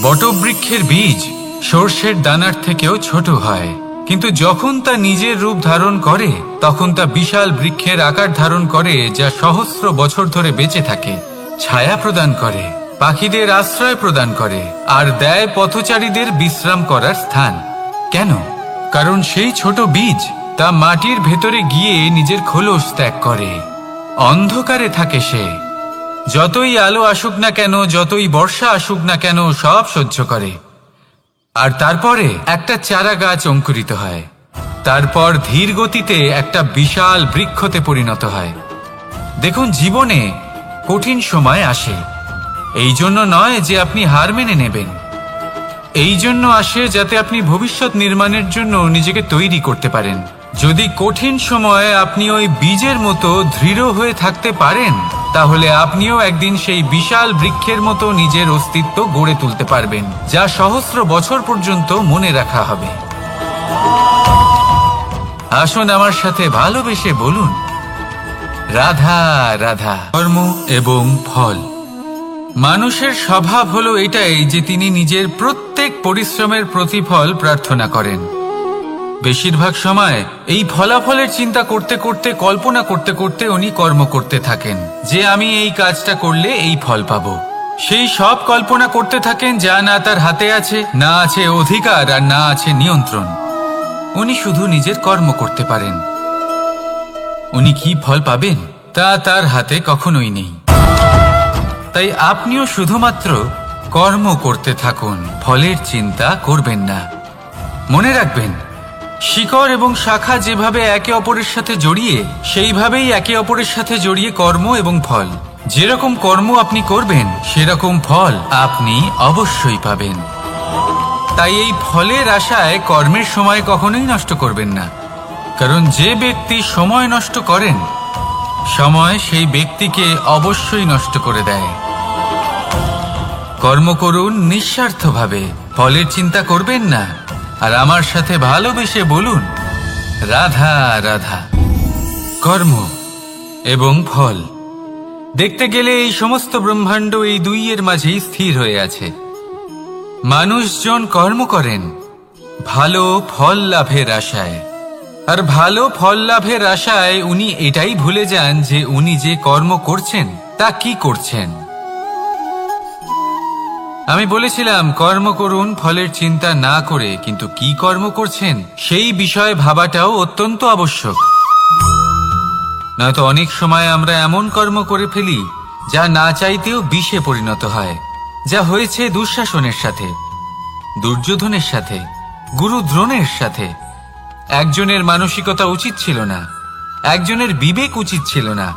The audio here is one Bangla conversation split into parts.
বটবৃক্ষের বীজ সর্ষের দানার থেকেও ছোট হয়, কিন্তু যখন তা নিজের রূপ ধারণ করে তখন তা বিশাল বৃক্ষের আকার ধারণ করে, যা সহস্র বছর ধরে বেঁচে থাকে, ছায়া প্রদান করে, পাখিদের আশ্রয় প্রদান করে আর দেয় পথচারীদের বিশ্রাম করার স্থান। কেন? কারণ সেই ছোট বীজ তা মাটির ভেতরে গিয়ে নিজের খোলস ত্যাগ করে। অন্ধকারে থাকে সে, যতই আলো আসুক না কেন, যতই বর্ষা আসুক না কেন, সব সহ্য করে। আর তারপরে একটা চারা গাছ অঙ্কুরিত হয়, তারপর ধীর গতিতে একটা বিশাল বৃক্ষতে পরিণত হয়। দেখুন, জীবনে কঠিন সময় আসে, এই জন্য নয় যে আপনি হার মেনে নেবেন, এই জন্য আসে যাতে আপনি ভবিষ্যৎ নির্মাণের জন্য নিজেকে তৈরি করতে পারেন। যদি কঠিন সময়ে আপনি ওই বীজের মতো দৃঢ় হয়ে থাকতে পারেন, তাহলে আপনিও একদিন সেই বিশাল বৃক্ষের মতো নিজের অস্তিত্ব গড়ে তুলতে পারবেন, যা সহস্র বছর পর্যন্ত মনে রাখা হবে। আসুন আমার সাথে ভালোবেসে বলুন, রাধা রাধা। কর্ম এবং ফল। মানুষের স্বভাব হলো এটাই যে তিনি নিজের প্রত্যেক পরিশ্রমের প্রতিফল প্রার্থনা করেন। বেশিরভাগ সময় এই ফলাফলের চিন্তা করতে করতে, কল্পনা করতে করতে উনি কর্ম করতে থাকেন, যে আমি এই কাজটা করলে এই ফল পাবো। সেই সব কল্পনা করতে থাকেন যা না তার হাতে আছে, না আছে অধিকার, আর না আছে নিয়ন্ত্রণ। উনি শুধু নিজের কর্ম করতে পারেন। উনি কি ফল পাবেন তা তার হাতে কখনোই নেই। তাই আপনিও শুধুমাত্র কর্ম করতে থাকুন, ফলের চিন্তা করবেন না। মনে রাখবেন, শিকড় এবং শাখা যেভাবে একে অপরের সাথে জড়িয়ে, সেইভাবেই একে অপরের সাথে জড়িয়ে কর্ম এবং ফল। যেরকম কর্ম আপনি করবেন, সেরকম ফল আপনি অবশ্যই পাবেন। তাই এই ফলের আশায় কর্মের সময় কখনোই নষ্ট করবেন না, কারণ যে ব্যক্তি সময় নষ্ট করেন, সময় সেই ব্যক্তিকে অবশ্যই নষ্ট করে দেয়। কর্ম করুন নিঃস্বার্থভাবে, ফলের চিন্তা করবেন না, আর আমার সাথে ভালোবেসে বলুন, রাধা রাধা। কর্ম এবং ফল। দেখতে গেলে এই সমস্ত ব্রহ্মাণ্ড এই দুইয়ের মাঝেই স্থির হয়ে আছে। মানুষজন কর্ম করেন ভালো ফল লাভের আশায়, আর ভালো ফল লাভের আশায় উনি এটাই ভুলে যান যে উনি যে কর্ম করছেন তা কি করছেন। আমি বলেছিলাম কর্ম করুন ফলের চিন্তা না করে, কিন্তু কি কর্ম করছেন সেই বিষয়ে ভাবাটাও অত্যন্ত আবশ্যক। নয়তো অনেক সময় আমরা এমন কর্ম করে ফেলি যা না চাইতেও বিষে পরিণত হয়, যা হয়েছে দুঃশাসনের সাথে, দুর্যোধনের সাথে, গুরু দ্রোণের সাথে। একজনের মানসিকতা উচিত ছিল না, একজনের বিবেক উচিত ছিল না,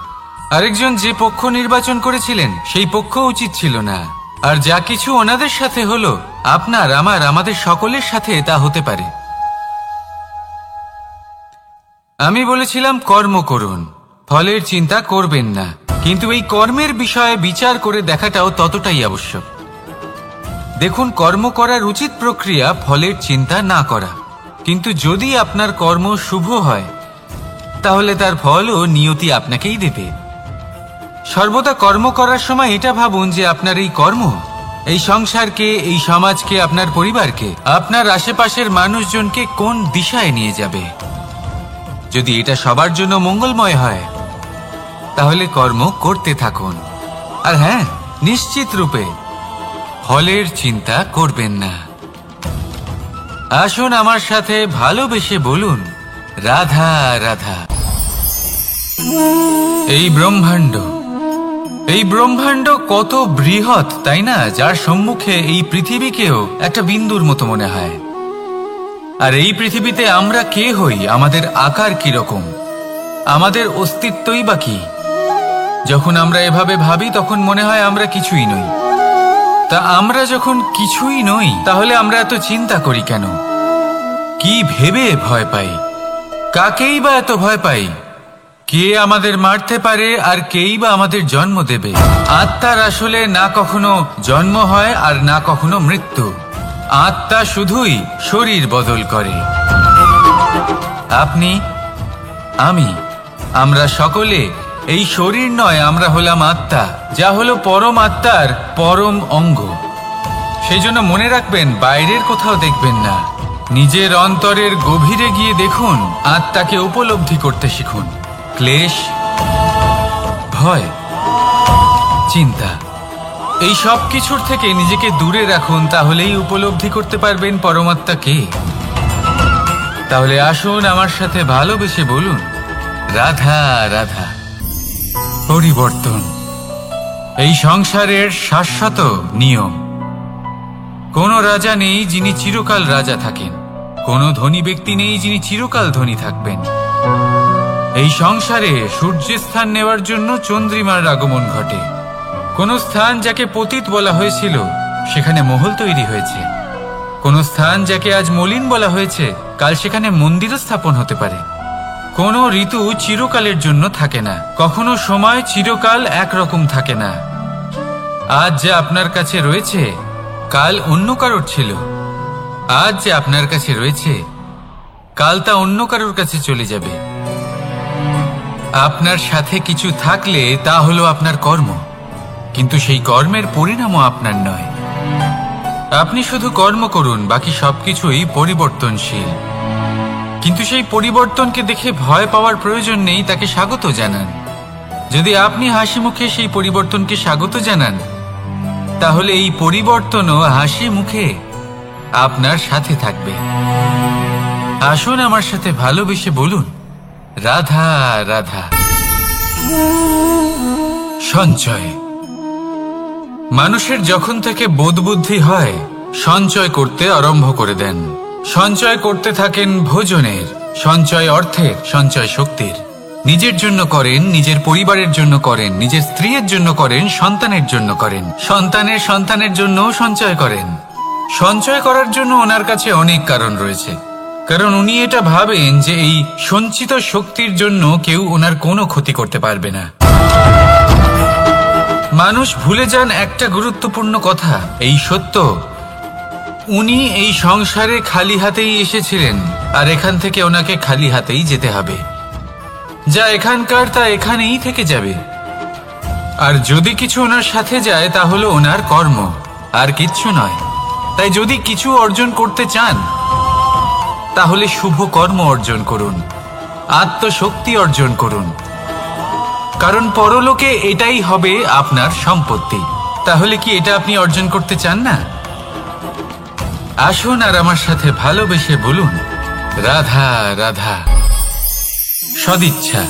আরেকজন যে পক্ষ নির্বাচন করেছিলেন সেই পক্ষ উচিত ছিল না। আর যা কিছু ওনাদের সাথে হলো, আপনার, আমার, আমাদের সকলের সাথে তা হতে পারে। আমি বলেছিলাম কর্ম করুন, ফলের চিন্তা করবেন না, কিন্তু এই কর্মের বিষয়ে বিচার করে দেখাটাও ততটাই আবশ্যক। দেখুন, কর্ম করার উচিত প্রক্রিয়া ফলের চিন্তা না করা, কিন্তু যদি আপনার কর্ম শুভ হয় তাহলে তার ফলও নিয়তি আপনাকেই দেবে। সর্বদা কর্ম করার সময় এটা ভাবুন যে আপনার এই কর্ম এই সংসারকে, এই সমাজকে, আপনার পরিবারকে, আপনার আশেপাশের মানুষজনকে কোন দিশায় নিয়ে যাবে। যদি এটা সবার জন্য মঙ্গলময় হয় তাহলে কর্ম করতে থাকুন। আর হ্যাঁ, নিশ্চিত রূপে ফলের চিন্তা করবেন না। আসুন আমার সাথে ভালোবেসে বলুন, রাধা রাধা। এই ব্রহ্মাণ্ড কত বৃহৎ, তাই না? যার সম্মুখে এই পৃথিবীকেও একটা বিন্দুর মতো মনে হয়। আর এই পৃথিবীতে আমরা কে হই, আমাদের আকার কি রকম, আমাদের অস্তিত্বই বা কি? যখন আমরা এভাবে ভাবি তখন মনে হয় আমরা কিছুই নই। তা আমরা যখন কিছুই নই, তাহলে আমরা এত চিন্তা করি কেন? কি ভেবে ভয় পাই? কাকেই বা এত ভয় পাই? কে আমাদের মারতে পারে আর কেই বা আমাদের জন্ম দেবে? আত্মার আসলে না কখনো জন্ম হয় আর না কখনো মৃত্যু। আত্মা শুধুই শরীর বদল করে। আপনি, আমি আমরা সকলে এই শরীর নয়, আমরা হলাম আত্মা, যা হলো পরম আত্মার পরম অঙ্গ। সেই জন্য মনে রাখবেন, বাইরের কোথাও দেখবেন না, নিজের অন্তরের গভীরে গিয়ে দেখুন, আত্মাকে উপলব্ধি করতে শিখুন। ক্লেশ, ভয়, চিন্তা, এই সব কিছুর থেকে নিজেকে দূরে রাখুন, তাহলেই উপলব্ধি করতে পারবেন পরমাত্মা কে। তাহলে আসুন আমার সাথে ভালোবেসে বলুন, রাধা রাধা। পরিবর্তন এই সংসারের শাশ্বত নিয়ম। কোনো রাজা নেই যিনি চিরকাল রাজা থাকেন, কোনো ধনী ব্যক্তি নেই যিনি চিরকাল ধনী থাকবেন। এই সংসারে সূর্যের স্থান নেওয়ার জন্য চন্দ্রিমার আগমন ঘটে। কোন স্থান যাকে পতিত বলা হয়েছিল সেখানে মহল তৈরি হয়েছে, কোন স্থান যাকে আজ মলিন বলা হয়েছে কাল সেখানে মন্দিরও স্থাপন হতে পারে। কোনো ঋতু চিরকালের জন্য থাকে না, কখনো সময় চিরকাল একরকম থাকে না। আজ যে আপনার কাছে রয়েছে কাল অন্য কারোর ছিল, আজ যে আপনার কাছে রয়েছে কাল তা অন্য কারোর কাছে চলে যাবে। আপনার সাথে কিছু থাকলে তা হলো আপনার কর্ম, কিন্তু সেই কর্মের পরিণামও আপনার নয়। আপনি শুধু কর্ম করুন, বাকি সবকিছুই পরিবর্তনশীল। কিন্তু সেই পরিবর্তনকে দেখে ভয় পাওয়ার প্রয়োজন নেই, তাকে স্বাগত জানান। যদি আপনি হাসি মুখে সেই পরিবর্তনকে স্বাগত জানান, তাহলে এই পরিবর্তনও হাসি মুখে আপনার সাথে থাকবে। আসুন আমার সাথে ভালোবেসে বলুন, রাধা রাধা। সঞ্চয়। মানুষের যখন থেকে বোধবুদ্ধি হয় সঞ্চয় করতে আরম্ভ করে দেন। সঞ্চয় করতে থাকেন ভোজনের, সঞ্চয় অর্থের, সঞ্চয় শক্তির। নিজের জন্য করেন, নিজের পরিবারের জন্য করেন, নিজের স্ত্রীর জন্য করেন, সন্তানের জন্য করেন, সন্তানের সন্তানের জন্যও সঞ্চয় করেন। সঞ্চয় করার জন্য ওনার কাছে অনেক কারণ রয়েছে, কারণ উনি এটা ভাবেন যে এই সঞ্চিত শক্তির জন্য কেউ ওনার কোনো ক্ষতি করতে পারবে না। মানুষ ভুলে যান একটা গুরুত্বপূর্ণ কথা, এই সত্য, উনি এই সংসারে খালি হাতেই এসেছিলেন, আর এখান থেকে ওনাকে খালি হাতেই যেতে হবে। যা এখানকার তা এখানেই থেকে যাবে। আর যদি কিছু ওনার সাথে যায় তা হলো ওনার কর্ম, আর কিচ্ছু নয়। তাই যদি কিছু অর্জন করতে চান তাহলে শুভ কর্ম অর্জন করুন, আত্মশক্তি অর্জন করুন, কারণ পরলোকে এটাই হবে আপনার সম্পত্তি। তাহলে কি এটা আপনি অর্জন করতে চান না? আসুন আর আমার সাথে ভালোবেসে বলুন, রাধা রাধা। সদিচ্ছা।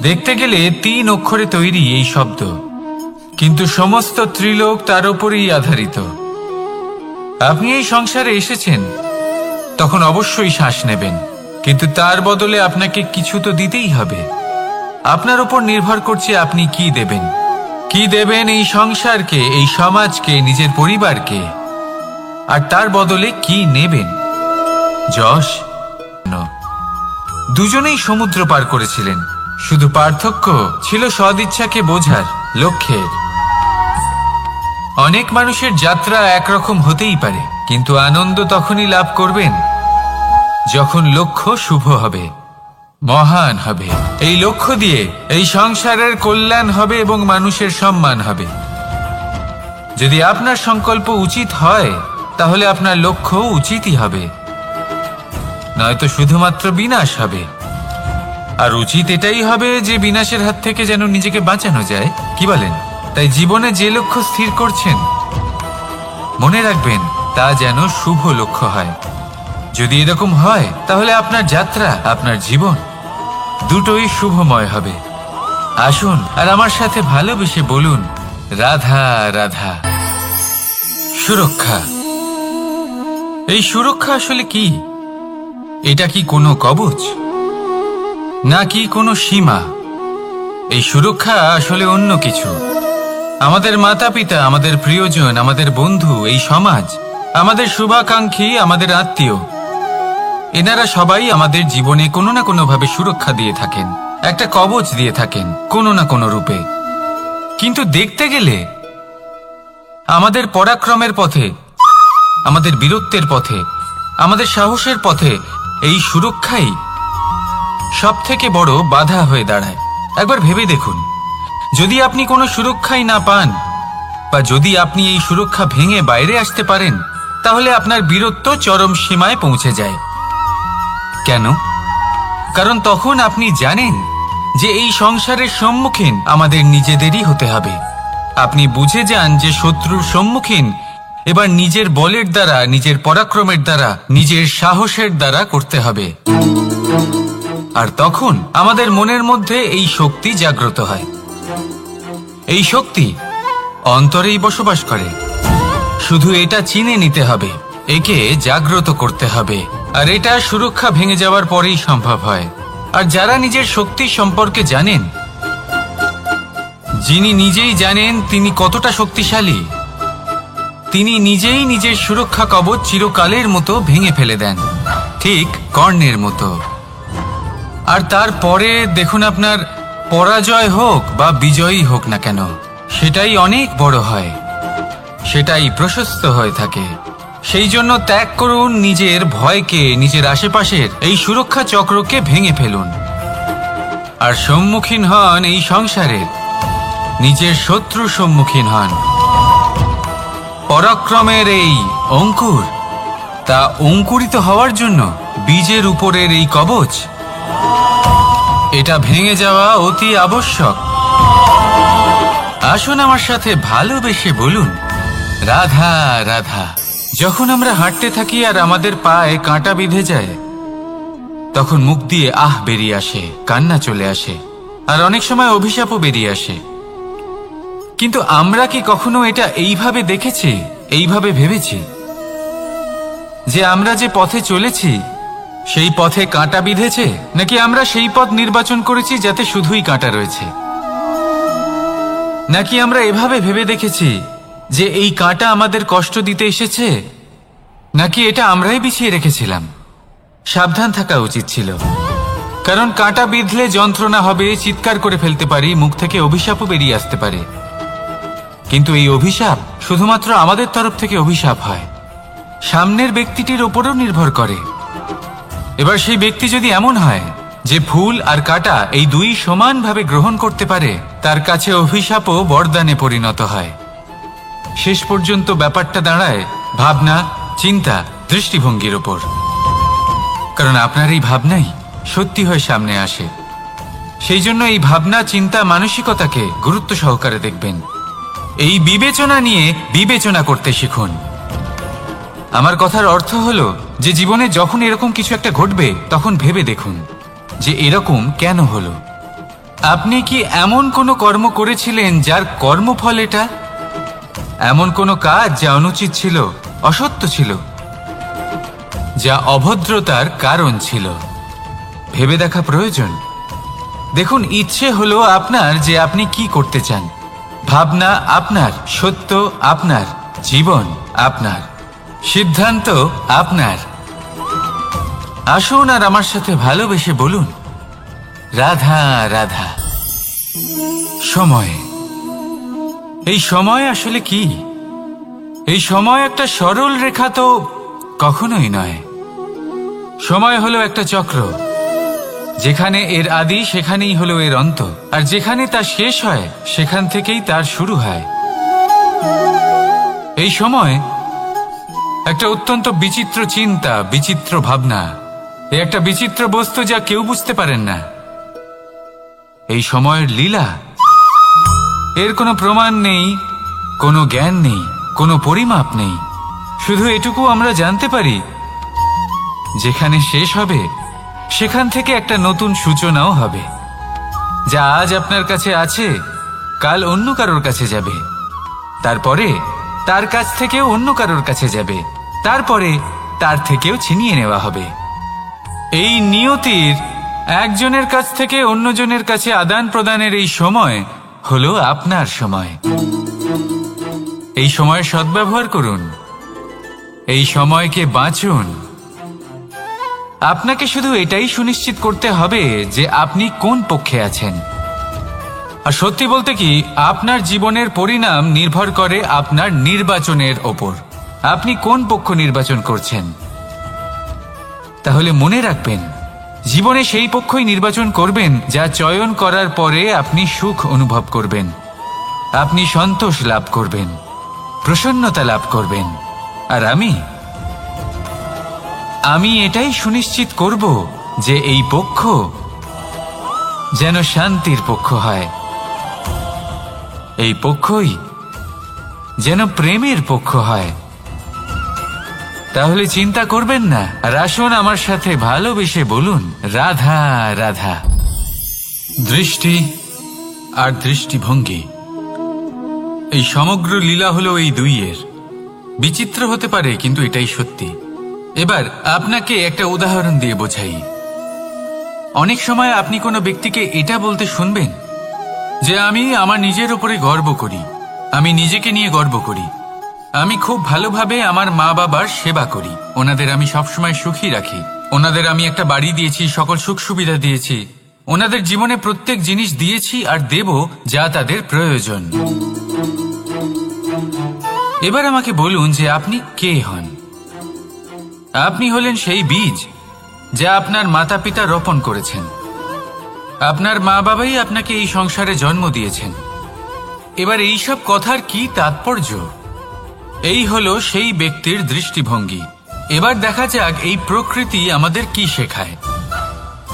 দেখতে গেলে 3 অক্ষরে তৈরি এই শব্দ, কিন্তু সমস্ত ত্রিলোক তার উপরেই আধারিত। আপনি এই সংসারে এসেছেন, তখন অবশ্যই শ্বাস নেবেন, কিন্তু তার বদলে আপনাকে কিছু তো দিতেই হবে। আপনার উপর নির্ভর করছে আপনি কি দেবেন। কি দেবেন এই সংসারকে, এই সমাজকে, নিজের পরিবারকে, আর তার বদলে কি নেবেন। যশ। দুজনেই সমুদ্র পার করেছিলেন, শুধু পার্থক্য ছিল সদিচ্ছাকে বোঝার লক্ষ্যের। অনেক মানুষের যাত্রা একরকম হতেই পারে, কিন্তু আনন্দ তখনই লাভ করবেন যখন লক্ষ্য শুভ হবে, মহান হবে। এই লক্ষ্য দিয়ে এই সংসারের কল্যাণ হবে এবং মানুষের সম্মান হবে। যদি আপনার সংকল্প উচিত হয় তাহলে আপনার লক্ষ্য উচিতই হবে, নয়তো শুধুমাত্র বিনাশ হবে। আর উচিত এটাই হবে যে বিনাশের হাত থেকে যেন নিজেকে বাঁচানো যায়, কি বলেন? তাই জীবনে যে লক্ষ্য স্থির করছেন মনে রাখবেন তা যেন শুভ লক্ষ্য হয়। যদি এরকম হয় তাহলে আপনার যাত্রা, আপনার জীবন দুটোই শুভময় হবে। আসুন আর আমার সাথে ভালোবেসে বলুন, রাধা রাধা। সুরক্ষা। এই সুরক্ষা আসলে কি? এটা কি কোনো কবচ নাকি কোনো সীমা? এই সুরক্ষা আসলে অন্য কিছু। আমাদের মাতা পিতা, আমাদের প্রিয়জন, আমাদের বন্ধু, এই সমাজ, আমাদের শুভাকাঙ্ক্ষী, আমাদের আত্মীয়, এনারা সবাই আমাদের জীবনে কোনো না কোনো ভাবে সুরক্ষা দিয়ে থাকেন, একটা কবচ দিয়ে থাকেন কোনো না কোনো রূপে। কিন্তু দেখতে গেলে আমাদের পরাক্রমের পথে, আমাদের বীরত্বের পথে, আমাদের সাহসের পথে এই সুরক্ষাই সবথেকে বড় বাধা হয়ে দাঁড়ায়। একবার ভেবে দেখুন, যদি আপনি কোনো সুরক্ষাই না পান বা যদি আপনি এই সুরক্ষা ভেঙে বাইরে আসতে পারেন, তাহলে আপনার বীরত্ব চরম সীমায় পৌঁছে যায়। কেন? কারণ তখন আপনি জানেন যে এই সংসারের সম্মুখীন আমাদের নিজেদেরই হতে হবে। আপনি বুঝে যান যে শত্রুর সম্মুখীন এবার নিজের বলের দ্বারা, নিজের পরাক্রমের দ্বারা, নিজের সাহসের দ্বারা করতে হবে। আর তখন আমাদের মনের মধ্যে এই শক্তি জাগ্রত হয়। এই শক্তি অন্তরেই বসবাস করে। শুধু এটা চিনে নিতে হবে, একে জাগ্রত করতে হবে। আর এটা সুরক্ষা ভেঙে যাওয়ার পরেই সম্ভব হয়। আর যারা নিজের শক্তি সম্পর্কে জানেন, যিনি নিজেই জানেন তিনি কতটা শক্তিশালী, তিনি নিজেই নিজের সুরক্ষা কবচ চিরকালের মতো ভেঙে ফেলে দেন, ঠিক কর্ণের মতো। আর তারপরে দেখুন, আপনার পরাজয় হোক বা বিজয়ী হোক না কেন, সেটাই অনেক বড় হয়, সেটাই প্রশস্ত হয়ে থাকে। সেই জন্য ত্যাগ করুন নিজের ভয়কে, নিজের আশেপাশের এই সুরক্ষা চক্রকে ভেঙে ফেলুন আর সম্মুখীন হন এই সংসারের নিজের শত্রুর সম্মুখীন হন। পরাক্রমের এই অঙ্কুর, তা অঙ্কুরিত হওয়ার জন্য বীজের উপরের এই কবচ, এটা ভেঙে যাওয়া অতি আবশ্যক। আসুন আমার সাথে ভালোবেসে বলুন, রাধা রাধা। যখন আমরা হাঁটতে থাকি আর আমাদের পায়ে কাঁটা বিঁধে যায়, তখন মুখ দিয়ে আহ বেরিয়ে আসে, কান্না চলে আসে, আর অনেক সময় অভিশাপও বেরিয়ে আসে। কিন্তু আমরা কি কখনো এটা এইভাবে দেখেছি, এইভাবে ভেবেছি যে আমরা যে পথে চলেছি সেই পথে কাঁটা বিঁধেছে, নাকি আমরা সেই পথ নির্বাচন করেছি যাতে শুধুই কাঁটা রয়েছে? নাকি আমরা এভাবে ভেবে দেখেছি যে এই কাঁটা আমাদের কষ্ট দিতে এসেছে, নাকি এটা আমরাই বিছিয়ে রেখেছিলাম? সাবধান থাকা উচিত ছিল, কারণ কাঁটা বিঁধলে যন্ত্রণা হবে, চিৎকার করে ফেলতে পারি, মুখ থেকে অভিশাপও বেরিয়ে আসতে পারে। কিন্তু এই অভিশাপ শুধুমাত্র আমাদের তরফ থেকে অভিশাপ হয়, সামনের ব্যক্তিটির উপরও নির্ভর করে। এবার সেই ব্যক্তি যদি এমন হয় যে ফুল আর কাঁটা এই দুই সমানভাবে গ্রহণ করতে পারে, তার কাছে অভিশাপও বরদানে পরিণত হয়। শেষ পর্যন্ত ব্যাপারটা দাঁড়ায় ভাবনা, চিন্তা, দৃষ্টিভঙ্গির ওপর। কারণ আপনার এই ভাবনাই সত্যি হয়ে সামনে আসে। সেই জন্য এই ভাবনা, চিন্তা, মানসিকতাকে গুরুত্ব সহকারে দেখবেন। এই বিবেচনা নিয়ে বিবেচনা করতে শিখুন। আমার কথার অর্থ হলো যে জীবনে যখন এরকম কিছু একটা ঘটবে, তখন ভেবে দেখুন যে এরকম কেন হলো। আপনি কি এমন কোনো কর্ম করেছিলেন যার কর্মফল এটা? এমন কোনো কাজ যা অনুচিত ছিল, অসত্য ছিল, যা অভদ্রতার কারণ ছিল? ভেবে দেখা প্রয়োজন। দেখুন, ইচ্ছে হলো আপনার যে আপনি কি করতে চান, ভাবনা আপনার, সত্য আপনার, জীবন আপনার, সিদ্ধান্ত আপনার। আসুন আর আমার সাথে ভালোবেসে বলুন, রাধা রাধা। সময়, এই সময় আসলে কি? এই সময় একটা সরল রেখা তো কখনোই নয়। সময় হলো একটা চক্র, যেখানে এর আদি সেখানেই হলো এর অন্ত, আর যেখানে তা শেষ হয় সেখান থেকেই তার শুরু হয়। এই সময় একটা অত্যন্ত বিচিত্র চিন্তা, বিচিত্র ভাবনা, এ একটা বিচিত্র বস্তু যা কেউ বুঝতে পারেন না। এই সময়ের লীলা, এর কোনো প্রমাণ নেই, কোনো জ্ঞান নেই, কোনো পরিমাপ নেই। শুধু এটুকু আমরা জানতে পারি, যেখানে শেষ হবে সেখান থেকে একটা নতুন সূচনাও হবে। যা আজ আপনার কাছে আছে, কাল অন্য কারোর কাছে যাবে, তারপরে তার কাছ থেকেও অন্য কারোর কাছে যাবে, তারপরে তার থেকেও ছিনিয়ে নেওয়া হবে। এই নিয়তির একজনের কাছ থেকে অন্যজনের কাছে আদান প্রদানের এই সময় হলো আপনার সময়। এই সময়ের সদ্ব্যবহার করুন, এই সময়কে বাঁচুন। আপনাকে শুধু এটাই সুনিশ্চিত করতে হবে যে আপনি কোন পক্ষে আছেন। আর সত্যি বলতে কি, আপনার জীবনের পরিণাম নির্ভর করে আপনার নির্বাচনের ওপর। আপনি কোন পক্ষ নির্বাচন করছেন। তাহলে মনে রাখবেন জীবনে সেই পক্ষই নির্বাচন করবেন যা চয়ন করার পরে আপনি সুখ অনুভব করবেন, আপনি সন্তোষ লাভ করবেন, প্রসন্নতা লাভ করবেন। আর আমি এটাই সুনিশ্চিত করব যে এই পক্ষ যেন শান্তির পক্ষ হয়, এই পক্ষই যেন প্রেমের পক্ষ হয়। তাহলে চিন্তা করবেন না, আর আসুন আমার সাথে ভালোবেসে বলুন, রাধা রাধা। দৃষ্টি আর দৃষ্টিভঙ্গি, এই সমগ্র লীলা হলো এই দুইয়ের। বিচিত্র হতে পারে, কিন্তু এটাই সত্যি। এবার আপনাকে একটা উদাহরণ দিয়ে বোঝাই। অনেক সময় আপনি কোনো ব্যক্তিকে এটা বলতে শুনবেন যে আমি আমার নিজের উপরে গর্ব করি, আমি নিজেকে নিয়ে গর্ব করি, আমি খুব ভালোভাবে আমার মা বাবার সেবা করি, ওনাদের আমি সবসময় সুখী রাখি, ওনাদের আমি একটা বাড়ি দিয়েছি, সকল সুখ সুবিধা দিয়েছি, ওনাদের জীবনে প্রত্যেক জিনিস দিয়েছি আর দেব যা তাদের প্রয়োজন। এবার আমাকে বলুন যে আপনি কে হন? আপনি হলেন সেই বীজ যা আপনার মাতা পিতা রোপণ করেছেন। আপনার মা বাবাই আপনাকে এই সংসারে জন্ম দিয়েছেন। এবার এইসব কথার কি তাৎপর্য? এই হলো সেই ব্যক্তির দৃষ্টিভঙ্গি। এবার দেখা যাক এই প্রকৃতি আমাদের কি শেখায়।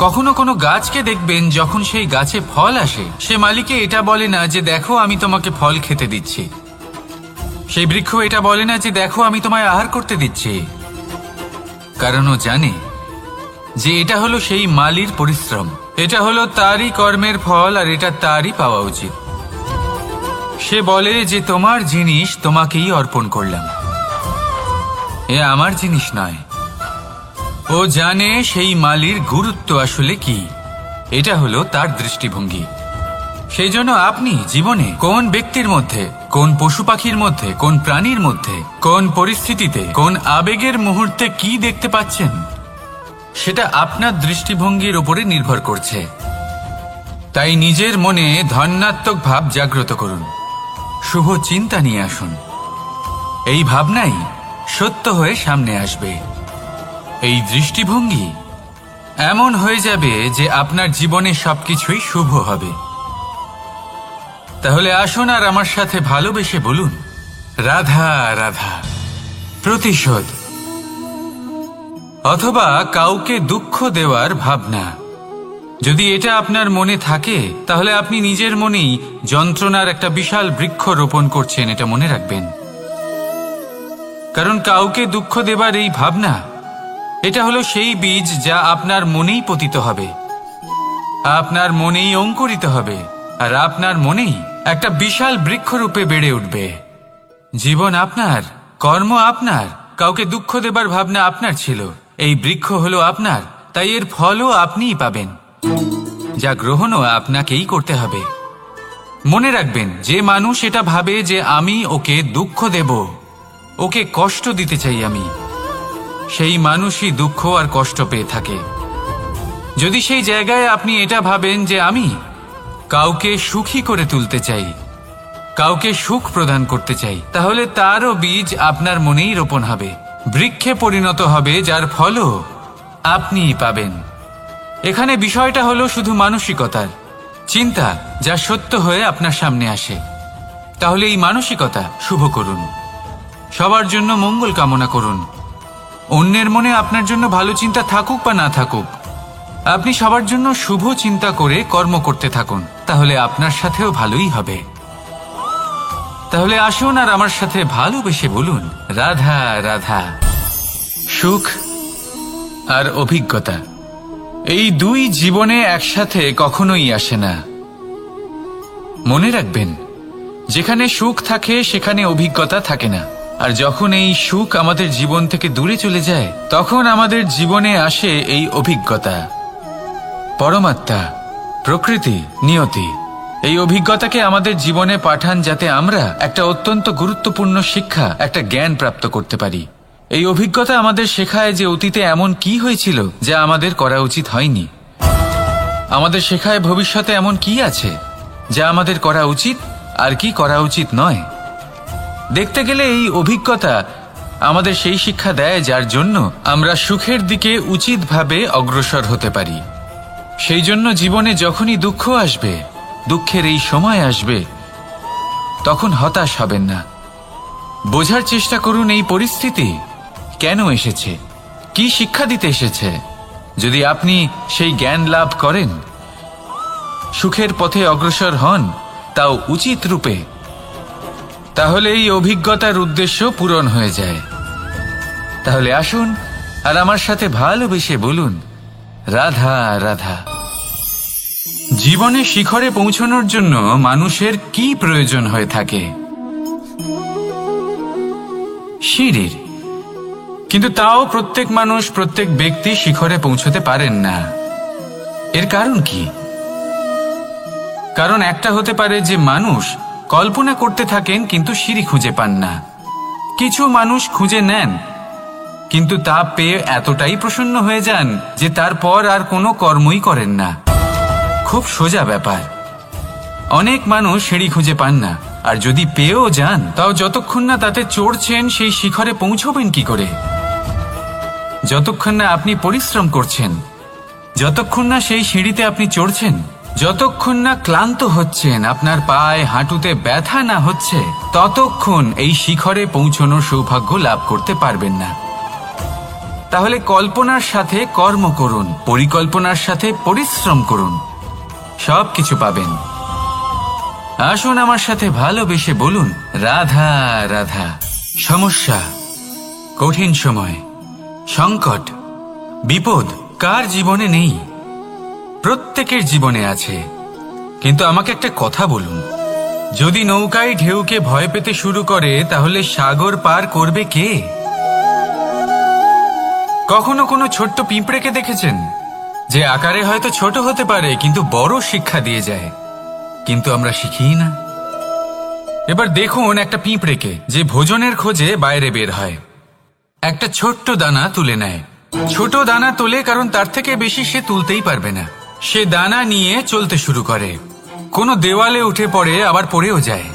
কখনো কোনো গাছকে দেখবেন, যখন সেই গাছে ফল আসে, সে মালিকে এটা বলে না যে দেখো আমি তোমাকে ফল খেতে দিচ্ছি। সেই বৃক্ষ এটা বলে না যে দেখো আমি তোমায় আহার করতে দিচ্ছি, কারণ ও জানে যে এটা হলো সেই মালির পরিশ্রম, এটা হলো তারই কর্মের ফল, আর এটা তারই পাওয়া উচিত। সে বলে যে তোমার জিনিস তোমাকেই অর্পণ করলাম, এ আমার জিনিস নয়। ও জানে সেই মালির গুরুত্ব আসলে কি। এটা হলো তার দৃষ্টিভঙ্গি। সেই জন্য আপনি জীবনে কোন ব্যক্তির মধ্যে, কোন পশু পাখির মধ্যে, কোন প্রাণীর মধ্যে, কোন পরিস্থিতিতে, কোন আবেগের মুহূর্তে কি দেখতে পাচ্ছেন, সেটা আপনার দৃষ্টিভঙ্গির উপরে নির্ভর করছে। তাই নিজের মনে ধনাত্মক ভাব জাগ্রত করুন, শুভ চিন্তা নিয়ে আসুন। এই ভাবনাই সত্য হয়ে সামনে আসবে। এই দৃষ্টিভঙ্গি এমন হয়ে যাবে যে আপনার জীবনে সবকিছুই শুভ হবে। তাহলে আসুন আর আমার সাথে ভালোবেসে বলুন, রাধা রাধা। প্রতিশোধ অথবা কাউকে দুঃখ দেওয়ার ভাবনা, যদি এটা আপনার মনে থাকে, তাহলে আপনি নিজের মনেই যন্ত্রণার একটা বিশাল বৃক্ষ রোপণ করছেন, এটা মনে রাখবেন। কারণ কাউকে দুঃখ দেবার এই ভাবনা, এটা হলো সেই বীজ যা আপনার মনেই পতিত হবে, আপনার মনেই অঙ্কুরিত হবে, আর আপনার মনেই একটা বিশাল বৃক্ষরূপে বেড়ে উঠবে। জীবন আপনার, কর্ম আপনার, কাউকে দুঃখ দেবার ভাবনা আপনার ছিল, এই বৃক্ষ হলো আপনার, তাই এর ফলও আপনিই পাবেন, যা গ্রহণও আপনাকেই করতে হবে। মনে রাখবেন, যে মানুষ এটা ভাবে যে আমি ওকে দুঃখ দেব, ওকে কষ্ট দিতে চাই আমি, সেই মানুষই দুঃখ আর কষ্ট পেয়ে থাকে। যদি সেই জায়গায় আপনি এটা ভাবেন যে আমি কাউকে সুখী করে তুলতে চাই, কাউকে সুখ প্রদান করতে চাই, তাহলে তারও বীজ আপনার মনেই রোপণ হবে, বৃক্ষে পরিণত হবে, যার ফলও আপনিই পাবেন। এখানে বিষয়টা হলো শুধু মানসিকতার চিন্তা, যা সত্য হয়ে আপনার সামনে আসে। তাহলে এই মানসিকতা শুভ করুন, সবার জন্য মঙ্গল কামনা করুন। অন্যের মনে আপনার জন্য ভালো চিন্তা থাকুক বা না থাকুক, আপনি সবার জন্য শুভ চিন্তা করে কর্ম করতে থাকুন, তাহলে আপনার সাথেও ভালোই হবে। তাহলে আসুন আর আমার সাথে ভালোবেসে বলুন, রাধা রাধা। সুখ আর অভিজ্ঞতা, এই দুই জীবনে একসাথে কখনোই আসে না। মনে রাখবেন, যেখানে সুখ থাকে সেখানে অভিজ্ঞতা থাকে না, আর যখন এই সুখ আমাদের জীবন থেকে দূরে চলে যায়, তখন আমাদের জীবনে আসে এই অভিজ্ঞতা। পরমাত্মা, প্রকৃতি, নিয়তি এই অভিজ্ঞতাকে আমাদের জীবনে পাঠান, যাতে আমরা একটা অত্যন্ত গুরুত্বপূর্ণ শিক্ষা, একটা জ্ঞান প্রাপ্ত করতে পারি। এই অভিজ্ঞতা আমাদের শেখায় যে অতীতে এমন কি হয়েছিল যা আমাদের করা উচিত হয়নি। আমাদের শেখায় ভবিষ্যতে এমন কি আছে যা আমাদের করা উচিত আর কি করা উচিত নয়। দেখতে গেলে এই অভিজ্ঞতা আমাদের সেই শিক্ষা দেয় যার জন্য আমরা সুখের দিকে উচিতভাবে অগ্রসর হতে পারি। সেই জন্য জীবনে যখনই দুঃখ আসবে, দুঃখের এই সময় আসবে, তখন হতাশ হবেন না। বোঝার চেষ্টা করুন এই পরিস্থিতি কেন এসেছে, কি শিক্ষা দিতে এসেছে। যদি আপনি সেই জ্ঞান লাভ করেন, সুখের পথে অগ্রসর হন, তাও উচিত রূপে, তাহলে এই অভিজ্ঞতার উদ্দেশ্য পূরণ হয়ে যায়। তাহলে আসুন আর আমার সাথে ভালোবেসে বলুন, রাধা রাধা। জীবনে শিখরে পৌঁছানোর জন্য মানুষের কি প্রয়োজন হয়ে থাকে? সিঁড়ির। কিন্তু তাও প্রত্যেক মানুষ, প্রত্যেক ব্যক্তি শিখরে পৌঁছতে পারেন না। এর কারণ কি? কারণ একটা হতে পারে যে মানুষ কল্পনা করতে থাকেন কিন্তু সিঁড়ি খুঁজে পান না। কিছু মানুষ খুঁজে নেন কিন্তু তা পেয়ে এতটাই প্রসন্ন হয়ে যান যে তারপর আর কোনো কর্মই করেন না। খুব সোজা ব্যাপার। অনেক মানুষ সিঁড়ি খুঁজে পান না, আর যদি পেয়েও যান তাও যতক্ষণ না তাতে চড়ছেন সেই শিখরে পৌঁছবেন কি করে? যতক্ষণ না আপনি পরিশ্রম করছেন, যতক্ষণ না সেই সিঁড়িতে আপনি চড়ছেন, যতক্ষণ না ক্লান্ত হচ্ছেন, আপনার পায়ে হাঁটুতে ব্যথা না হচ্ছে, ততক্ষণ এই শিখরে পৌঁছানোর সৌভাগ্য লাভ করতে পারবেন না। তাহলে কল্পনার সাথে কর্ম করুন, পরিকল্পনার সাথে পরিশ্রম করুন, সব কিছু পাবেন। আসুন আমার সাথে ভালোবেসে বলুন, রাধা রাধা। সমস্যা, কঠিন সময়, সংকট, বিপদ কার জীবনে নেই? প্রত্যেকের জীবনে আছে। কিন্তু আমাকে একটা কথা বলুন, যদি নৌকায় ঢেউকে ভয় পেতে শুরু করে, তাহলে সাগর পার করবে কে? কখনো কোনো ছোট্ট পিঁপড়েকে দেখেছেন যে আকারে হয়তো ছোট হতে পারে কিন্তু বড় শিক্ষা দিয়ে যায়? কিন্তু আমরা শিখি না। এবার দেখুন একটা পিঁপড়েকে যে ভোজনের খোঁজে বাইরে বের হয়, একটা ছোট্ট দানা তুলে নেয়। ছোট দানা তোলে কারণ তার থেকে বেশি সে তুলতেই পারবে না। সে দানা নিয়ে চলতে শুরু করে, কোনো দেওয়ালে উঠে পড়ে, আবার পড়েও যায়।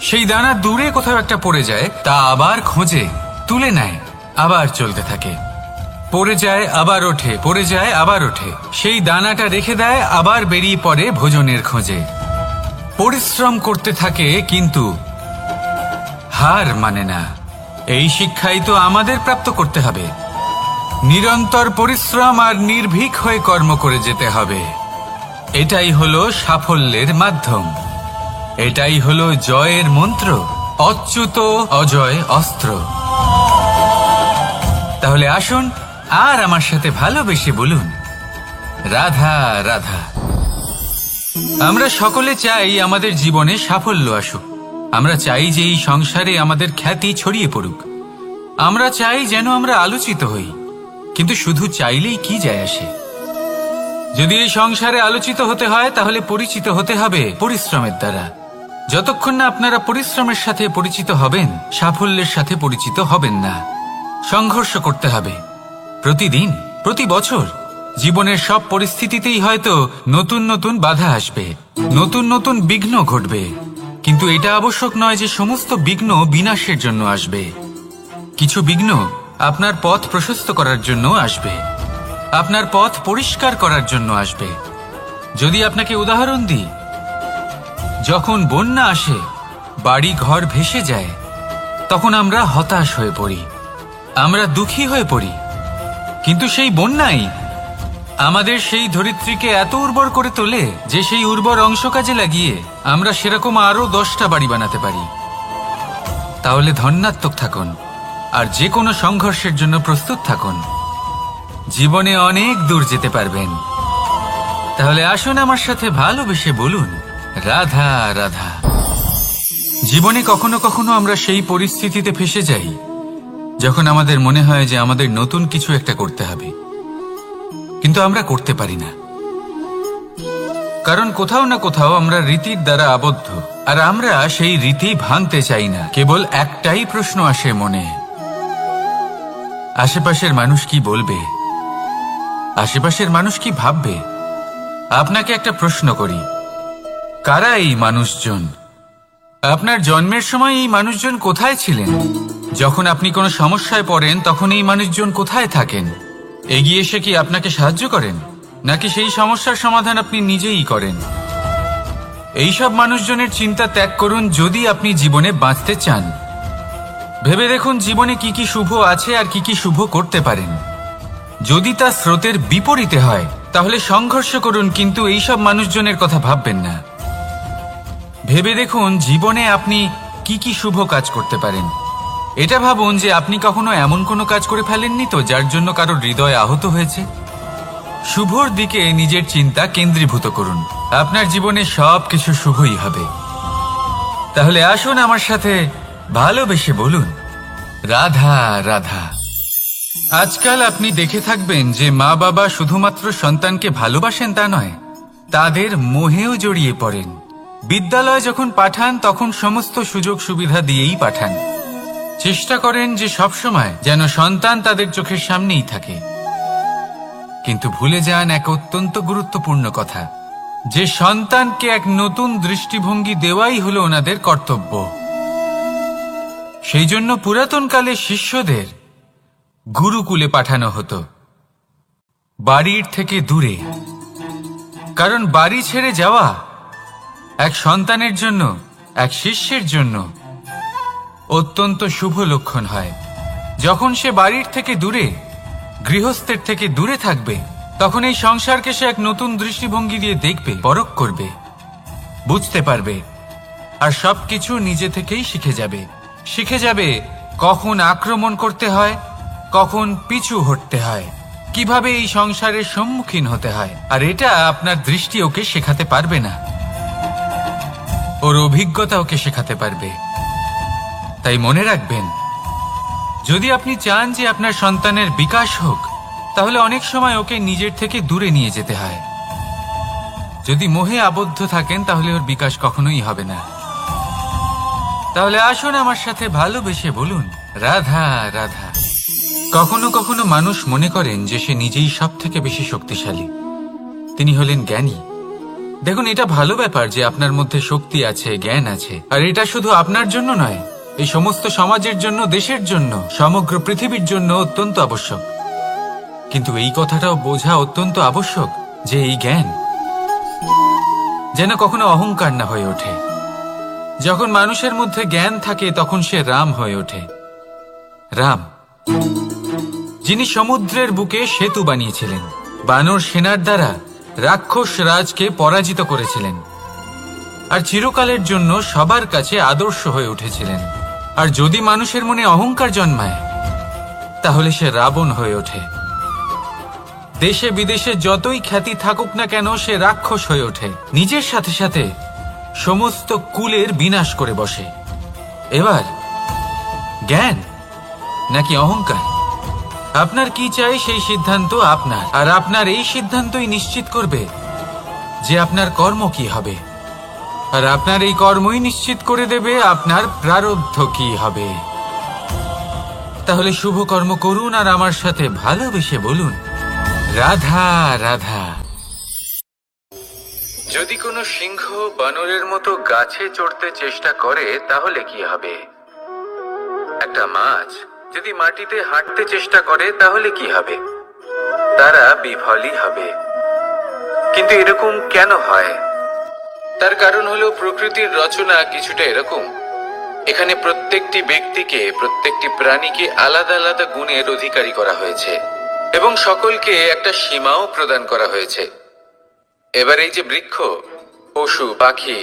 সেই দানা দূরে কোথাও একটা পড়ে যায়, তা আবার খোঁজে, তুলে নেয়, আবার চলতে থাকে। পড়ে যায় আবার ওঠে, পড়ে যায় আবার ওঠে। সেই দানাটা রেখে দেয়, আবার বেরিয়ে পড়ে ভোজনের খোঁজে। পরিশ্রম করতে থাকে কিন্তু হার মানে না। এই শিক্ষাই তো আমাদের প্রাপ্ত করতে হবে। নিরন্তর পরিশ্রম আর নির্ভীক হয়ে কর্ম করে যেতে হবে। এটাই হলো সাফল্যের মাধ্যম, এটাই হলো জয়ের মন্ত্র, অচ্যুত অজয় অস্ত্র। তাহলে আসুন আর আমার সাথে ভালোবেসে বলুন, রাধা রাধা। আমরা সকলে চাই আমাদের জীবনে সাফল্য আসুক। আমরা চাই যে এই সংসারে আমাদের খ্যাতি ছড়িয়ে পড়ুক। আমরা চাই যেন আমরা আলোচিত হই। কিন্তু শুধু চাইলেই কি যায় আসে? যদি এই সংসারে আলোচিত হতে হয়, তাহলে পরিচিত হতে হবে পরিশ্রমের দ্বারা। যতক্ষণ না আপনারা পরিশ্রমের সাথে পরিচিত হবেন, সাফল্যের সাথে পরিচিত হবেন না। সংঘর্ষ করতে হবে প্রতিদিন, প্রতি বছর। জীবনের সব পরিস্থিতিতেই হয়তো নতুন নতুন বাধা আসবে, নতুন নতুন বিঘ্ন ঘটবে। কিন্তু এটা আবশ্যক নয় যে সমস্ত বিঘ্ন বিনাশের জন্য আসবে। কিছু বিঘ্ন আপনার পথ প্রশস্ত করার জন্য আসবে, আপনার পথ পরিষ্কার করার জন্য আসবে। যদি আপনাকে উদাহরণ দিই, যখন বন্যা আসে, বাড়ি ঘর ভেসে যায়, তখন আমরা হতাশ হয়ে পড়ি, আমরা দুঃখী হয়ে পড়ি। কিন্তু সেই বন্যাই আমাদের সেই ধরিত্রীকে এত উর্বর করে তোলে যে সেই উর্বর অংশ কাজে লাগিয়ে আমরা সেরকম আরো 10টা বাড়ি বানাতে পারি। তাহলে ধন্যাত্মক থাকুন আর যে কোনো সংঘর্ষের জন্য প্রস্তুত থাকুন। জীবনে অনেক দূর যেতে পারবেন। তাহলে আসুন আমার সাথে ভালোবেসে বলুন, রাধা রাধা। জীবনে কখনো কখনো আমরা সেই পরিস্থিতিতে ফেসে যাই যখন আমাদের মনে হয় যে আমাদের নতুন কিছু একটা করতে হবে, কিন্তু আমরা করতে পারি না। কারণ কোথাও না কোথাও আমরা রীতির দ্বারা আবদ্ধ, আর আমরা সেই রীতি ভাঙতে চাই না। কেবল একটাই প্রশ্ন আসে মনে, আশেপাশের মানুষ কি বলবে, আশেপাশের মানুষ কি ভাববে। আপনাকে একটা প্রশ্ন করি, কারা এই মানুষজন? আপনার জন্মের সময় এই মানুষজন কোথায় ছিলেন? যখন আপনি কোনো সমস্যায় পড়েন তখন এই মানুষজন কোথায় থাকেন? এগিয়ে এসে কি আপনাকে সাহায্য করেন, নাকি সেই সমস্যার সমাধান আপনি নিজেই করেন? এইসব মানুষজনের চিন্তা ত্যাগ করুন যদি আপনি জীবনে বাঁচতে চান। ভেবে দেখুন জীবনে কি কি শুভ আছে আর কি কি শুভ করতে পারেন। যদি তা স্রোতের বিপরীতে হয় তাহলে সংঘর্ষ করুন, কিন্তু এইসব মানুষজনের কথা ভাববেন না। ভেবে দেখুন জীবনে আপনি কি কি শুভ কাজ করতে পারেন। এটা ভাবুন যে আপনি কখনো এমন কোনো কাজ করে ফেলেননি তো যার জন্য কারো হৃদয় আহত হয়েছে। শুভর দিকে নিজের চিন্তা কেন্দ্রীভূত করুন, আপনার জীবনে সব কিছু শুভই হবে। তাহলে আসুন আমার সাথে ভালোবেসে বলুন, রাধা রাধা। আজকাল আপনি দেখে থাকবেন যে মা বাবা শুধুমাত্র সন্তানকে ভালোবাসেন তা নয়, তাদের মোহেও জড়িয়ে পড়েন। বিদ্যালয়ে যখন পাঠান তখন সমস্ত সুযোগ সুবিধা দিয়েই পাঠান। চেষ্টা করেন যে সবসময় যেন সন্তান তাদের চোখের সামনেই থাকে। কিন্তু ভুলে যান এক অত্যন্ত গুরুত্বপূর্ণ কথা, যে সন্তানকে এক নতুন দৃষ্টিভঙ্গি দেওয়াই হলো ওনাদের কর্তব্য। সেই জন্য পুরাতনকালে শিষ্যদের গুরুকুলে পাঠানো হতো, বাড়ির থেকে দূরে। কারণ বাড়ি ছেড়ে যাওয়া এক সন্তানের জন্য, এক শিষ্যের জন্য অত্যন্ত শুভ লক্ষণ হয়। যখন সে বাড়ির থেকে দূরে, গৃহস্থের থেকে দূরে থাকবে, তখন এই সংসারকে সে এক নতুন দৃষ্টিভঙ্গি দিয়ে দেখবে, পরখ করবে, বুঝতে পারবে, আর সবকিছু নিজে থেকেই শিখে যাবে কখন আক্রমণ করতে হয়, কখন পিছু হটতে হয়, কিভাবে এই সংসারের সম্মুখীন হতে হয়। আর এটা আপনার দৃষ্টি ওকে শেখাতে পারবে না, ওর অভিজ্ঞতা ওকে শেখাতে পারবে। তাই মনে রাখবেন, যদি আপনি চান যে আপনার সন্তানের বিকাশ হোক, তাহলে অনেক সময় ওকে নিজের থেকে দূরে নিয়ে যেতে হয়। যদি মোহে আবদ্ধ থাকেন তাহলে ওর বিকাশ কখনোই হবে না। তাহলে আসুন আমার সাথে ভালোবেসে বলুন, রাধা রাধা। কখনো কখনো মানুষ মনে করেন যে সে নিজেই সব থেকে বেশি শক্তিশালী, তিনি হলেন জ্ঞানী। দেখুন, এটা ভালো ব্যাপার যে আপনার মধ্যে শক্তি আছে, জ্ঞান আছে, আর এটা শুধু আপনার জন্য নয়, এই সমস্ত সমাজের জন্য, দেশের জন্য, সমগ্র পৃথিবীর জন্য অত্যন্ত আবশ্যক। কিন্তু এই কথাটাও বোঝা অত্যন্ত আবশ্যক যে এই জ্ঞান যেন কখনো অহংকার না হয়ে ওঠে। যখন মানুষের মধ্যে জ্ঞান থাকে তখন সে রাম হয়ে ওঠে। রাম, যিনি সমুদ্রের বুকে সেতু বানিয়েছিলেন, বানর সেনার দ্বারা রাক্ষস রাজকে পরাজিত করেছিলেন, আর চিরকালের জন্য সবার কাছে আদর্শ হয়ে উঠেছিলেন। আর যদি মানুষের মনে অহংকার জন্মায় তাহলে সে রাবণ হয়ে ওঠে। দেশে বিদেশে যতই খ্যাতি থাকুক না কেন, সে রাক্ষস হয়ে ওঠে, নিজের সাথে সাথে সমস্ত কুলের বিনাশ করে বসে। এবার জ্ঞান নাকি অহংকার, আপনার কি চাই সেই সিদ্ধান্ত আপনার, আর আপনার এই সিদ্ধান্তই নিশ্চিত করবে যে আপনার কর্ম কি হবে, আর আপনার এই কর্মই নিশ্চিত করে দেবে আপনার প্রারব্ধ কি হবে। তাহলে শুভ কর্ম করুন আর আমার সাথে ভালোবেসে বলুন, রাধা রাধা। যদি কোনো সিংহ বানরের মতো গাছে চড়তে চেষ্টা করে তাহলে কি হবে? একটা মাছ যদি মাটিতে হাঁটতে চেষ্টা করে তাহলে কি হবে? তারা বিফলই হবে। কিন্তু এরকম কেন হয়? তার কারণ হলো প্রকৃতির রচনা কিছুটা এরকম। এখানে প্রত্যেকটি ব্যক্তিকে, প্রত্যেকটি প্রাণীকে আলাদা আলাদা গুণের অধিকারী করা হয়েছে এবং সকলকে একটা সীমাও প্রদান করা হয়েছে। এবার এই যে বৃক্ষ, পশু, পাখি,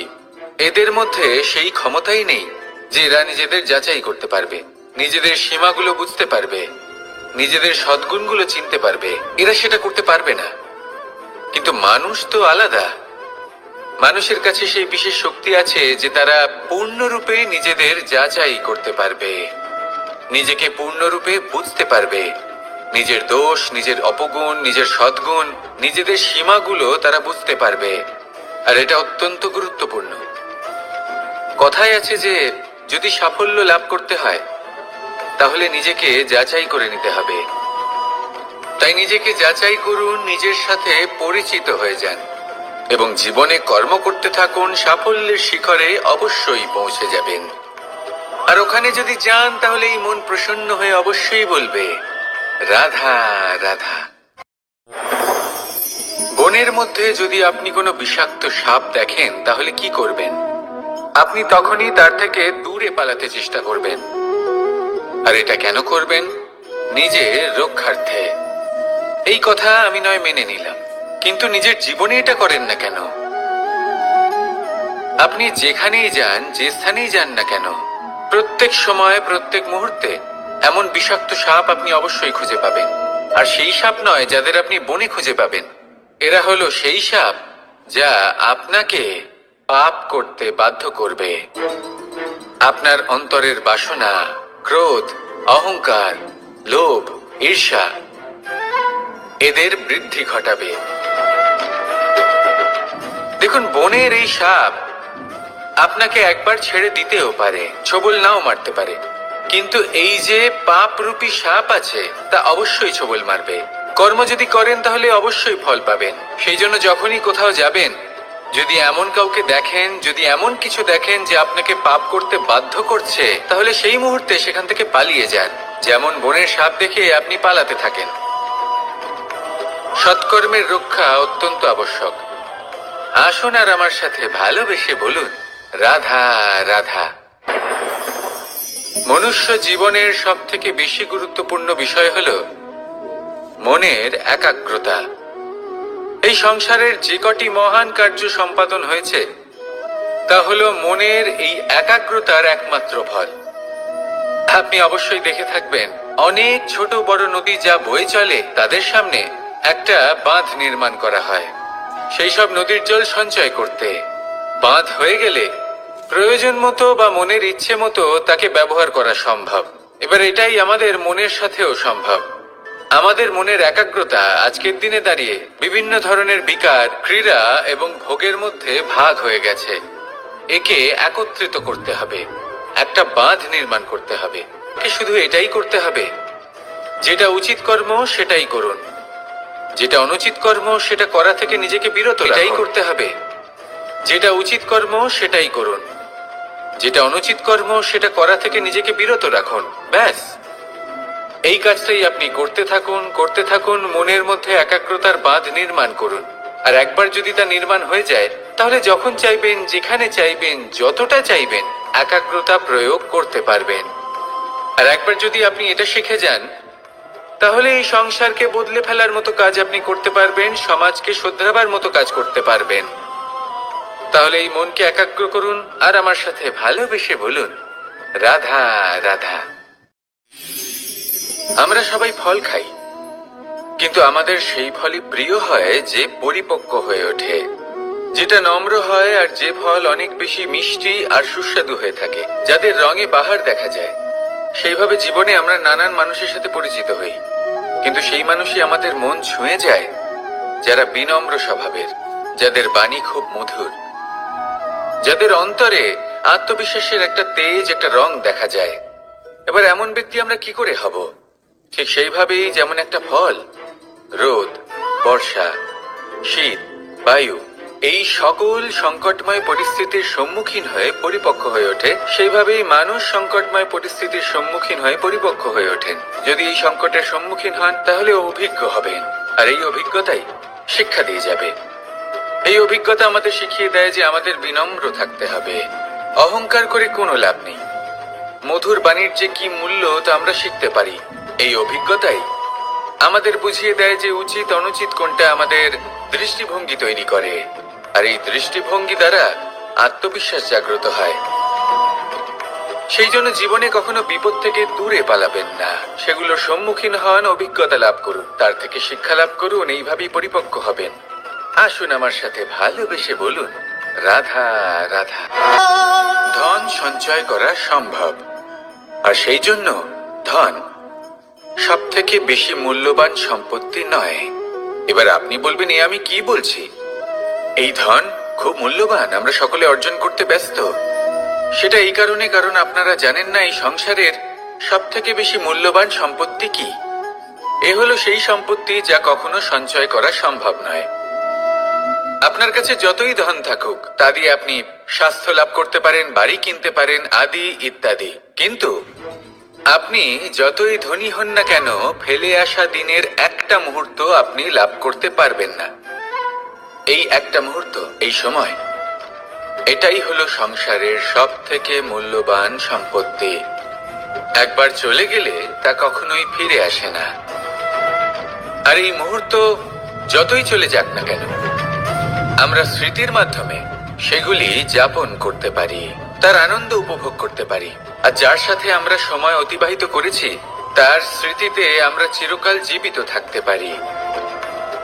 এদের মধ্যে সেই ক্ষমতাই নেই যে এরা নিজেদের যাচাই করতে পারবে, নিজেদের সীমাগুলো বুঝতে পারবে, নিজেদের সদ্গুণগুলো চিনতে পারবে। এরা সেটা করতে পারবে না। কিন্তু মানুষ তো আলাদা। মানুষের কাছে সেই বিশেষ শক্তি আছে যে তারা পূর্ণরূপে নিজেদের যাচাই করতে পারবে, নিজেকে পূর্ণরূপে বুঝতে পারবে, নিজের দোষ, নিজের অপগুণ, নিজের সদ্গুণ, নিজেদের সীমাগুলো তারা বুঝতে পারবে। আর এটা অত্যন্ত গুরুত্বপূর্ণ। কথায় আছে যে যদি সাফল্য লাভ করতে হয় তাহলে নিজেকে যাচাই করে নিতে হবে। তাই নিজেকে যাচাই করুন, নিজের সাথে পরিচিত হয়ে যান এবং জীবনে কর্ম করতে থাকুন। সাফল্যের শিখরে অবশ্যই পৌঁছে যাবেন। আর ওখানে যদি যান তাহলে এই মন প্রসন্ন হয়ে অবশ্যই বলবে রাধা রাধা। বনের মধ্যে যদি আপনি কোনো বিষাক্ত সাপ দেখেন তাহলে কি করবেন? আপনি তখনই তার থেকে দূরে পালাতে চেষ্টা করবেন। আর এটা কেন করবেন? নিজের রক্ষার্থে। এই কথা আমি নয় মেনে নিলাম, কিন্তু নিজের জীবনে এটা করেন না কেন? আপনি যেখানেই যান, যে স্থানেই যান না কেন, প্রত্যেক সময় প্রত্যেক মুহূর্তে এমন বিষাক্ত সাপ আপনি অবশ্যই খুঁজে পাবেন। আর সেই সাপ নয় যাদের আপনি বনে খুঁজে পাবেন, এরা হলো সেই সাপ যা আপনাকে পাপ করতে বাধ্য করবে। আপনার অন্তরের বাসনা, ক্রোধ, অহংকার, লোভ, ঈর্ষা এদের বৃদ্ধি ঘটাবে। দেখুন, বনের এই সাপ আপনাকে একবার ছেড়ে দিতেও পারে, ছোবল নাও মারতে পারে, কিন্তু এই যে পাপরূপী সাপ আছে তা অবশ্যই ছোবল মারবে। কর্ম যদি করেন তাহলে অবশ্যই ফল পাবেন। সেই জন্য যখনই কোথাও যাবেন, যদি এমন কাউকে দেখেন, যদি এমন কিছু দেখেন যে আপনাকে পাপ করতে বাধ্য করছে, তাহলে সেই মুহূর্তে সেখান থেকে পালিয়ে যান। যেমন বনের সাপ দেখে আপনি পালাতে থাকেন। সৎকর্মের রক্ষা অত্যন্ত আবশ্যক। আসুন আর আমার সাথে ভালোবেসে বলুন রাধা রাধা। মনুষ্য জীবনের সব থেকে বেশি গুরুত্বপূর্ণ বিষয় হল মনের একাগ্রতা। এই সংসারের যে কটি মহান কার্য সম্পাদন হয়েছে তা হলো মনের এই একাগ্রতার একমাত্র ফল। আপনি অবশ্যই দেখে থাকবেন, অনেক ছোট বড় নদী যা বয়ে চলে তাদের সামনে একটা বাঁধ নির্মাণ করা হয় সেই সব নদীর জল সঞ্চয় করতে। বাঁধ হয়ে গেলে প্রয়োজন মতো বা মনের ইচ্ছে মতো তাকে ব্যবহার করা সম্ভব। এবার এটাই আমাদের মনের সাথেও সম্ভব। আমাদের মনের একাগ্রতা আজকের দিনে দাঁড়িয়ে বিভিন্ন ধরনের বিকার, ক্রীড়া এবং ভোগের মধ্যে ভাগ হয়ে গেছে। একে একত্রিত করতে হবে, একটা বাঁধ নির্মাণ করতে হবে। শুধু এটাই করতে হবে, যেটা উচিত কর্ম সেটাই করুন, যেটা অনুচিত কর্ম সেটা করা থেকে নিজেকে বিরত রাখুন। এটাই করতে হবে, যেটা উচিত কর্ম সেটাই করুন, যেটা অনুচিত কর্ম সেটা করা থেকে নিজেকে বিরত রাখুন। ব্যাস, এই কাজটাই আপনি করতে থাকুন, করতে থাকুন। মনের মধ্যে একাগ্রতার বাঁধ নির্মাণ করুন। আর একবার যদি তা নির্মাণ হয়ে যায়, তাহলে যখন চাইবেন, যেখানে চাইবেন, যতটা চাইবেন একাগ্রতা প্রয়োগ করতে পারবেন। আর একবার যদি আপনি এটা শিখে যান, তাহলে এই সংসারকে বদলে ফেলার মতো কাজ আপনি করতে পারবেন, সমাজকে শোধরাবার মতো কাজ করতে পারবেন। তাহলে এই মনকে একাগ্র করুন আর আমার সাথে ভালোবেসে বলুন রাধা রাধা। আমরা সবাই ফল খাই, কিন্তু আমাদের সেই ফলই প্রিয় হয় যে পরিপক্ক হয়ে ওঠে, যেটা নম্র হয়, আর যে ফল অনেক বেশি মিষ্টি আর সুস্বাদু হয়ে থাকে, যাদের রঙে বাহার দেখা যায়। সেইভাবে জীবনে আমরা নানান মানুষের সাথে পরিচিত হই, কিন্তু সেই মানুষই আমাদের মন ছুঁয়ে যায় যারা বিনম্র স্বভাবের, যাদের বাণী খুব মধুর, যাদের অন্তরে আত্মবিশ্বাসের একটা তেজ, একটা রং দেখা যায়। এবার এমন ব্যক্তি আমরা কি করে হব? ঠিক সেইভাবেই যেমন একটা ফল রোদ, বর্ষা, শীত, বায়ু এই সকল সংকটময় পরিস্থিতির সম্মুখীন হয়ে পরিপক্ক হয়ে ওঠে, সেইভাবেই মানুষ সংকটময় পরিস্থিতির সম্মুখীন হয়ে পরিপক্ক হয়ে ওঠেন। যদি এই সংকটের সম্মুখীন হন তাহলে অভিজ্ঞ হবেন, আর এই অভিজ্ঞতাই শিক্ষা দিয়ে যাবে। এই অভিজ্ঞতা আমাদের শিখিয়ে দেয় যে আমাদের বিনম্র থাকতে হবে। অহংকার করে কোনো লাভ নেই। মধুর বাণীর যে কি মূল্য তা আমরা শিখতে পারি। এই অভিজ্ঞতাই আমাদের বুঝিয়ে দেয় যে উচিত অনুচিত কোনটা, আমাদের দৃষ্টিভঙ্গি তৈরি করে, আর এই দৃষ্টিভঙ্গি দ্বারা আত্মবিশ্বাস জাগ্রত হয়। সেই জন্য জীবনে কখনো বিপদ থেকে দূরে পালাবেন না, সেগুলোর সম্মুখীন হন, অভিজ্ঞতা লাভ করুন, তার থেকে শিক্ষা লাভ করুন, এইভাবেই পরিপক্ক হবেন। আসুন আমার সাথে ভালোবেসে বলুন রাধা রাধা। ধন সঞ্চয় করা সম্ভব, আর সেই জন্য ধন সব থেকে বেশি মূল্যবান সম্পত্তি নয়। এবার আপনি বলবেন, এ আমি কি বলছি? এই ধন খুব মূল্যবান, আমরা সকলে অর্জন করতে ব্যস্ত। সেটা এই কারণে, কারণ আপনারা জানেন না এই সংসারের সব থেকে বেশি মূল্যবান সম্পত্তি কি। এ হলো সেই সম্পত্তি যা কখনো সঞ্চয় করা সম্ভব নয়। আপনার কাছে যতই ধন থাকুক তা দিয়ে আপনি স্বাস্থ্য লাভ করতে পারেন, বাড়ি কিনতে পারেন, আদি ইত্যাদি। কিন্তু আপনি যতই ধনী হন না কেন, ফেলে আসা দিনের একটা মুহূর্ত আপনি লাভ করতে পারবেন না। এই একটা মুহূর্ত, এই সময়, এটাই হলো সংসারের সব থেকে মূল্যবান সম্পত্তি। একবার চলে গেলে তা কখনোই ফিরে আসে না। আর এই মুহূর্ত যতই চলে যাক না কেন, আমরা স্মৃতির মাধ্যমে সেগুলি যাপন করতে পারি, তার আনন্দ উপভোগ করতে পারি। আর যার সাথে আমরা সময় অতিবাহিত করেছি তার স্মৃতিতে আমরা চিরকাল জীবিত থাকতে পারি।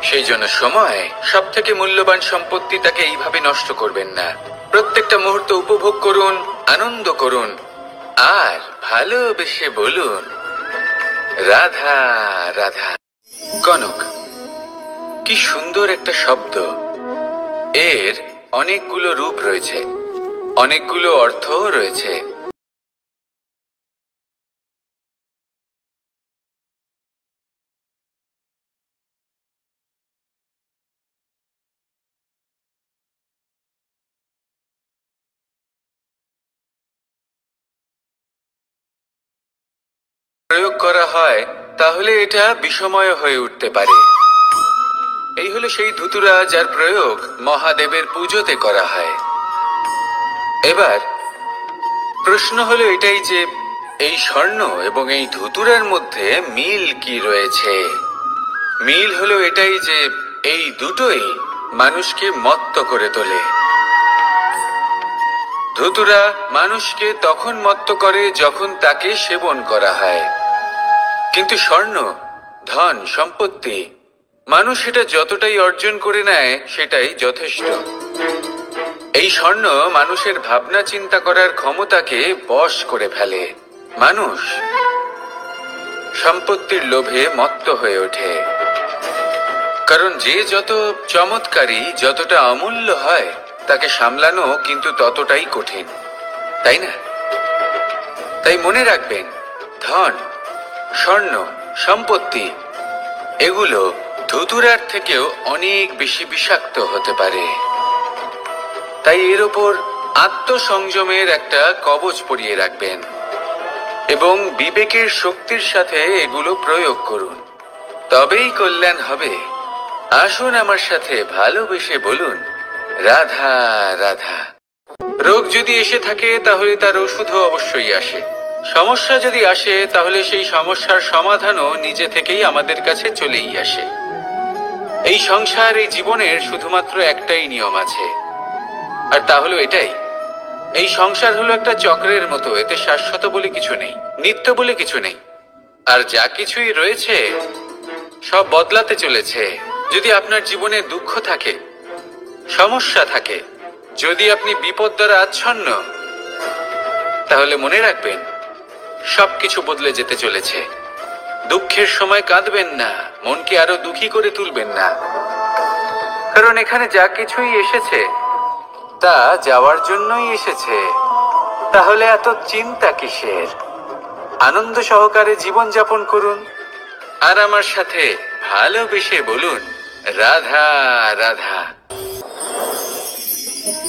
সেই জন্য সময় সব থেকে মূল্যবান সম্পত্তি, তাকে এইভাবে নষ্ট করবেন না। প্রত্যেকটা মুহূর্ত উপভোগ করুন, আনন্দ করুন, আর ভালোবেসে বলুন রাধা রাধা। কনক, কি সুন্দর একটা শব্দ। এর অনেকগুলো রূপ রয়েছে, অনেকগুলো অর্থও রয়েছে। প্রয়োগ করা হয় তাহলে এটা বিষময় হয়ে উঠতে পারে। এই হলো সেই ধুতুরা যার প্রয়োগ মহাদেবের পুজোতে করা হয়। এবার প্রশ্ন হলো এটাই যে এই স্বর্ণ এবং এই ধুতুরার মধ্যে মিল কি রয়েছে। মিল হলো এটাই যে এই দুটোই মানুষকে মত্ত করে তোলে। ধুতুরা মানুষকে তখন মত্ত করে যখন তাকে সেবন করা হয়, কিন্তু স্বর্ণ, ধন, সম্পত্তি, মানুষ এটা যতটাই অর্জন করে নেয় সেটাই যথেষ্ট। এই স্বর্ণ মানুষের ভাবনা চিন্তা করার ক্ষমতাকে বশ করে ফেলে। মানুষ সম্পত্তির লোভে মত্ত হয়ে ওঠে, কারণ যে যত চমৎকারী, যতটা অমূল্য হয় তাকে সামলানো কিন্তু ততটাই কঠিন, তাই না? তাই মনে রাখবেন, ধন, স্বর্ণ, সম্পত্তি এগুলো ধুতুরার থেকেও অনেক বেশি বিষাক্ত হতে পারে। তাই এর ওপর আত্মসংযমের একটা কবচ পরিয়ে রাখবেন এবং বিবেকের শক্তির সাথে এগুলো প্রয়োগ করুন, তবেই কল্যাণ হবে। আসুন আমার সাথে ভালোবেসে বলুন রাধা রাধা। রোগ যদি এসে থাকে তাহলে তার ওষুধও অবশ্যই আসে। সমস্যা যদি আসে তাহলে সেই সমস্যার সমাধানও নিজে থেকেই আমাদের কাছে চলেই আসে। এই সংসার, এই জীবনের শুধুমাত্র একটাই নিয়ম আছে, আর তা হলো এটাই, এই সংসার হলো একটা চক্রের মতো। এতে শাশ্বত বলে কিছু নেই, নিত্য বলে কিছু নেই, আর যা কিছুই রয়েছে সব বদলাতে চলেছে। যদি আপনার জীবনে দুঃখ থাকে, সমস্যা থাকে, যদি আপনি বিপদ দ্বারা আচ্ছন্ন, তাহলে মনে রাখবেন সবকিছু বদলে যেতে চলেছে। দুঃখের সময় কাঁদবেন না, মনকে আরো দুঃখী করে তুলবেন না, কারণ এখানে যা কিছুই এসেছে তা যাওয়ার জন্যই এসেছে। তাহলে এত চিন্তা কিসের? আনন্দ সহকারে জীবন যাপন করুন, আর আমার সাথে ভালোবেসে বলুন রাধা রাধা।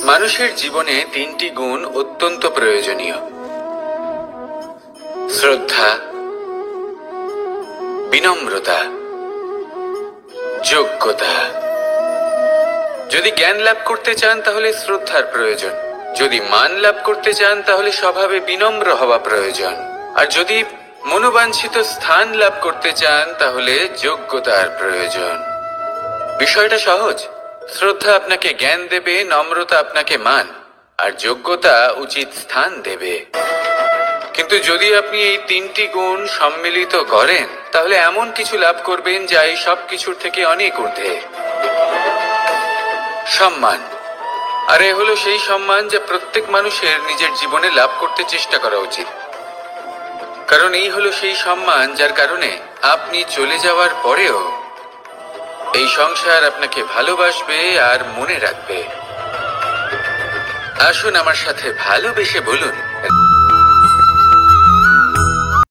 মানুষের জীবনে তিনটি গুণ অত্যন্ত প্রয়োজনীয়: শ্রদ্ধা, বিনম্রতা, যোগ্যতা। যদি জ্ঞান লাভ করতে চান তাহলে শ্রদ্ধার প্রয়োজন, যদি মান লাভ করতে চান তাহলে স্বভাবে বিনম্র হওয়া প্রয়োজন, আর যদি মনোবাঞ্ছিত স্থান লাভ করতে চান তাহলে যোগ্যতার প্রয়োজন। বিষয়টা সহজ। শ্রদ্ধা আপনাকে জ্ঞান দেবে, নম্রতা আপনাকে মান, আর যোগ্যতা উচিত স্থান দেবে। কিন্তু যদি আপনি এই তিনটি গুণ সম্মিলিত করেন তাহলে এমন কিছু লাভ করবেন যা এই সব কিছুর থেকে অনেক ঊর্ধ্বে। সম্মান। আর এ হলো সেই সম্মান যা প্রত্যেক মানুষের নিজের জীবনে লাভ করতে চেষ্টা করা উচিত, কারণ এই হলো সেই সম্মান যার কারণে আপনি চলে যাওয়ার পরেও এই সংসার আপনাকে ভালোবাসবে আর মনে রাখবে। আসুন আমার সাথে ভালোবেসে বলুন